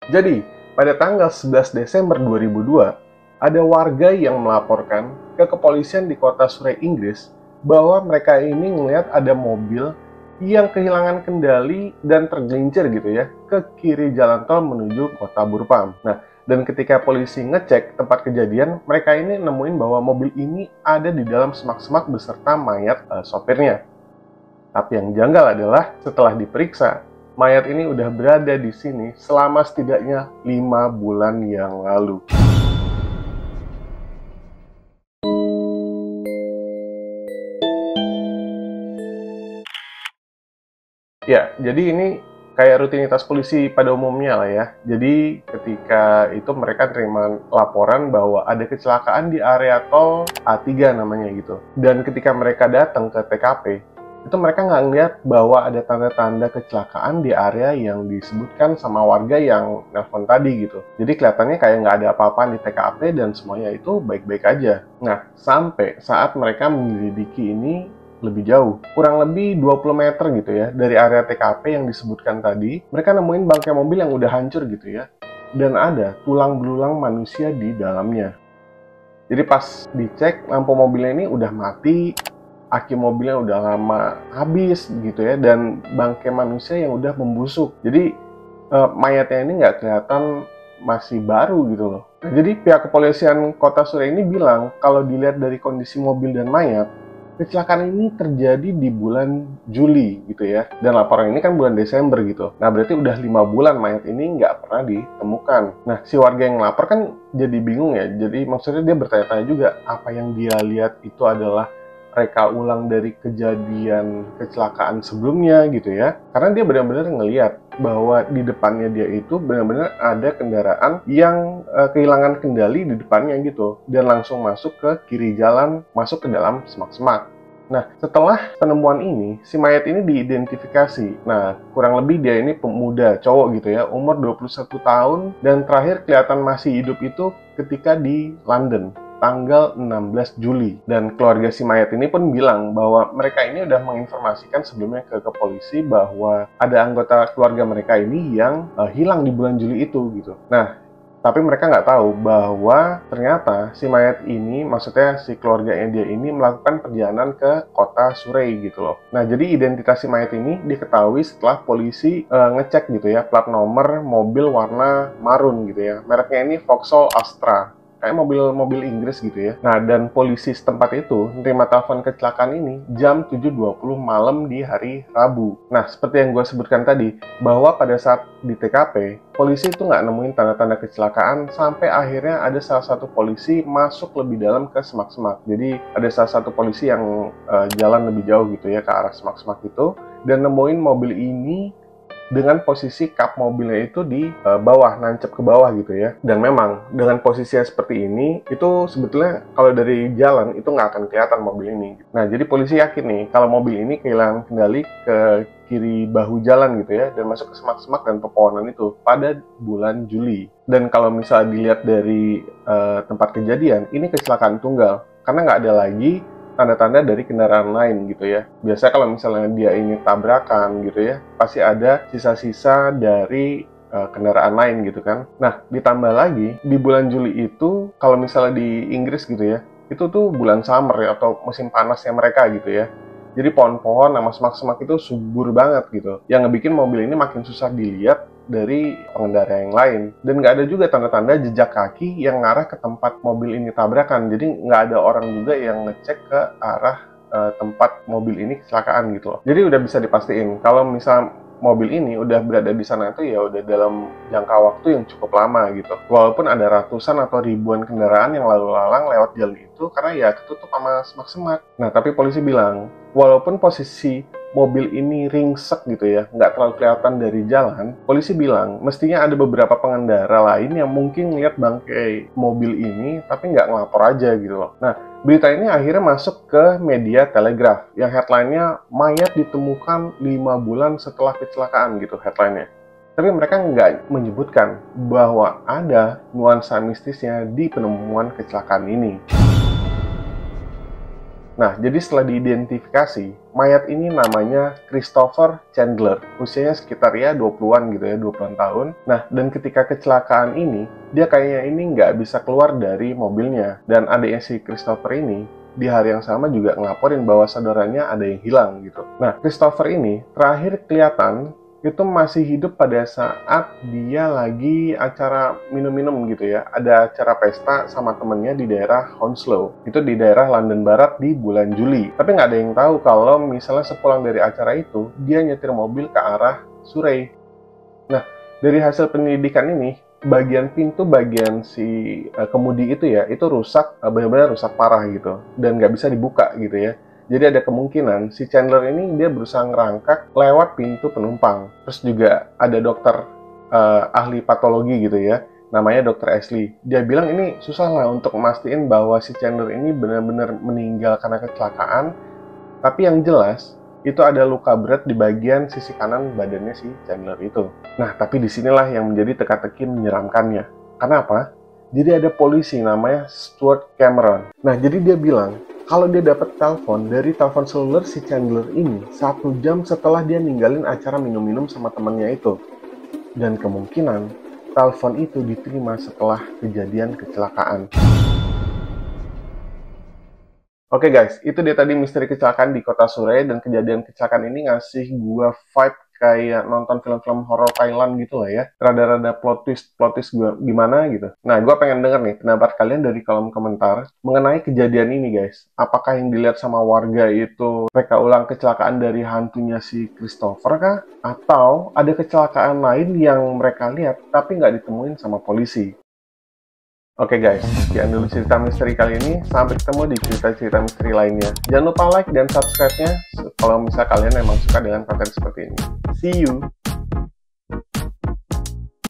Jadi, pada tanggal 11 Desember 2002, ada warga yang melaporkan ke kepolisian di kota Surrey, Inggris, bahwa mereka ini melihat ada mobil yang kehilangan kendali dan tergelincir gitu ya ke kiri jalan tol menuju kota Burpham. Nah, dan ketika polisi ngecek tempat kejadian, mereka ini nemuin bahwa mobil ini ada di dalam semak-semak beserta mayat sopirnya. Tapi yang janggal adalah setelah diperiksa, mayat ini udah berada di sini selama setidaknya 5 bulan yang lalu. Ya, jadi ini kayak rutinitas polisi pada umumnya lah ya. Jadi ketika itu mereka terima laporan bahwa ada kecelakaan di area tol A3 namanya gitu. Dan ketika mereka datang ke TKP, itu mereka nggak ngeliat bahwa ada tanda-tanda kecelakaan di area yang disebutkan sama warga yang nelpon tadi gitu. Jadi kelihatannya kayak nggak ada apa-apa di TKP dan semuanya itu baik-baik aja. Nah, sampai saat mereka menyelidiki ini lebih jauh, kurang lebih 20 meter gitu ya dari area TKP yang disebutkan tadi, mereka nemuin bangkai mobil yang udah hancur gitu ya, dan ada tulang belulang manusia di dalamnya. Jadi pas dicek, lampu mobilnya ini udah mati, aki mobilnya udah lama habis gitu ya, dan bangkai manusia yang udah membusuk. Jadi mayatnya ini nggak kelihatan masih baru gitu loh. Nah, jadi pihak kepolisian kota Surrey ini bilang kalau dilihat dari kondisi mobil dan mayat, kecelakaan ini terjadi di bulan Juli gitu ya. Dan laporan ini kan bulan Desember gitu. Nah, berarti udah 5 bulan mayat ini nggak pernah ditemukan. Nah, si warga yang lapor kan jadi bingung ya. Jadi maksudnya dia bertanya-tanya juga, apa yang dia lihat itu adalah reka ulang dari kejadian kecelakaan sebelumnya gitu ya. Karena dia benar-benar ngelihat bahwa di depannya dia itu benar-benar ada kendaraan yang kehilangan kendali di depannya gitu, dan langsung masuk ke kiri jalan, masuk ke dalam semak-semak. Nah, setelah penemuan ini, si mayat ini diidentifikasi. Nah, kurang lebih dia ini pemuda, cowok gitu ya, umur 21 tahun, dan terakhir kelihatan masih hidup itu ketika di London, tanggal 16 Juli. Dan keluarga si mayat ini pun bilang bahwa mereka ini udah menginformasikan sebelumnya ke polisi bahwa ada anggota keluarga mereka ini yang hilang di bulan Juli itu gitu. Nah, tapi mereka nggak tahu bahwa ternyata si mayat ini, maksudnya si keluarganya dia ini melakukan perjalanan ke kota Surrey gitu loh. Nah, jadi identitas si mayat ini diketahui setelah polisi ngecek gitu ya, plat nomor mobil warna marun gitu ya. Mereknya ini Vauxhall Astra. Kayak mobil Inggris gitu ya. Nah, dan polisi setempat itu menerima telepon kecelakaan ini jam 7.20 malam di hari Rabu. Nah, seperti yang gue sebutkan tadi, bahwa pada saat di TKP, polisi itu nggak nemuin tanda-tanda kecelakaan sampai akhirnya ada salah satu polisi masuk lebih dalam ke semak-semak. Jadi, ada salah satu polisi yang jalan lebih jauh gitu ya ke arah semak-semak itu, dan nemuin mobil ini dengan posisi kap mobilnya itu di bawah, nancep ke bawah gitu ya. Dan memang dengan posisi yang seperti ini, itu sebetulnya kalau dari jalan itu nggak akan kelihatan mobil ini. Nah, jadi polisi yakin nih kalau mobil ini kehilangan kendali ke kiri bahu jalan gitu ya, dan masuk ke semak-semak dan pepohonan itu pada bulan Juli. Dan kalau misalnya dilihat dari tempat kejadian, ini kecelakaan tunggal karena nggak ada lagi tanda-tanda dari kendaraan lain gitu ya. Biasanya kalau misalnya dia ini tabrakan gitu ya, pasti ada sisa-sisa dari kendaraan lain gitu kan. Nah, ditambah lagi di bulan Juli itu, kalau misalnya di Inggris gitu ya, itu tuh bulan summer ya, atau musim panasnya mereka gitu ya. Jadi pohon-pohon sama semak-semak itu subur banget gitu, yang ngebikin mobil ini makin susah dilihat dari pengendara yang lain. Dan nggak ada juga tanda-tanda jejak kaki yang ngarah ke tempat mobil ini tabrakan. Jadi nggak ada orang juga yang ngecek ke arah tempat mobil ini kecelakaan gitu loh. Jadi udah bisa dipastiin kalau misal mobil ini udah berada di sana itu ya udah dalam jangka waktu yang cukup lama gitu. Walaupun ada ratusan atau ribuan kendaraan yang lalu lalang lewat jalan itu karena ya ketutup sama semak-semak. Nah, tapi polisi bilang walaupun posisi mobil ini ringsek gitu ya, nggak terlalu kelihatan dari jalan, polisi bilang mestinya ada beberapa pengendara lain yang mungkin lihat bangkai mobil ini tapi nggak ngelapor aja gitu loh. Nah, berita ini akhirnya masuk ke media Telegraph yang headline-nya mayat ditemukan 5 bulan setelah kecelakaan gitu headline-nya. Tapi mereka nggak menyebutkan bahwa ada nuansa mistisnya di penemuan kecelakaan ini. Nah, jadi setelah diidentifikasi, mayat ini namanya Christopher Chandler. Usianya sekitar ya 20-an gitu ya, 20-an tahun. Nah, dan ketika kecelakaan ini, dia kayaknya ini nggak bisa keluar dari mobilnya. Dan adiknya si Christopher ini, di hari yang sama juga ngelaporin bahwa saudaranya ada yang hilang gitu. Nah, Christopher ini terakhir kelihatan itu masih hidup pada saat dia lagi acara minum-minum gitu ya. Ada acara pesta sama temennya di daerah Hounslow. Itu di daerah London Barat di bulan Juli. Tapi nggak ada yang tahu kalau misalnya sepulang dari acara itu, dia nyetir mobil ke arah Surrey. Nah, dari hasil penyelidikan ini, bagian pintu bagian si kemudi itu ya, itu rusak, benar-benar rusak parah gitu. Dan nggak bisa dibuka gitu ya. Jadi ada kemungkinan si Chandler ini dia berusaha ngerangkak lewat pintu penumpang. Terus juga ada dokter ahli patologi gitu ya, namanya Dr. Ashley. Dia bilang ini susah lah untuk memastikan bahwa si Chandler ini benar-benar meninggal karena kecelakaan. Tapi yang jelas itu ada luka berat di bagian sisi kanan badannya si Chandler itu. Nah, tapi disinilah yang menjadi teka-teki menyeramkannya. Karena apa? Jadi ada polisi namanya Stuart Cameron. Nah, jadi dia bilang kalau dia dapat telepon dari telepon seluler si Chandler ini 1 jam setelah dia ninggalin acara minum-minum sama temannya itu. Dan kemungkinan telepon itu diterima setelah kejadian kecelakaan. Oke guys, itu dia tadi misteri kecelakaan di kota Surrey, dan kejadian kecelakaan ini ngasih gua vibe kayak nonton film-film horor Thailand gitu lah ya. Rada-rada plot twist gua gimana gitu. Nah, gua pengen denger nih pendapat kalian dari kolom komentar mengenai kejadian ini guys. Apakah yang dilihat sama warga itu reka ulang kecelakaan dari hantunya si Christopher kah? Atau ada kecelakaan lain yang mereka lihat tapi nggak ditemuin sama polisi? Oke guys, sekian dulu cerita misteri kali ini. Sampai ketemu di cerita-cerita misteri lainnya. Jangan lupa like dan subscribe-nya kalau misalnya kalian emang suka dengan konten seperti ini. See you!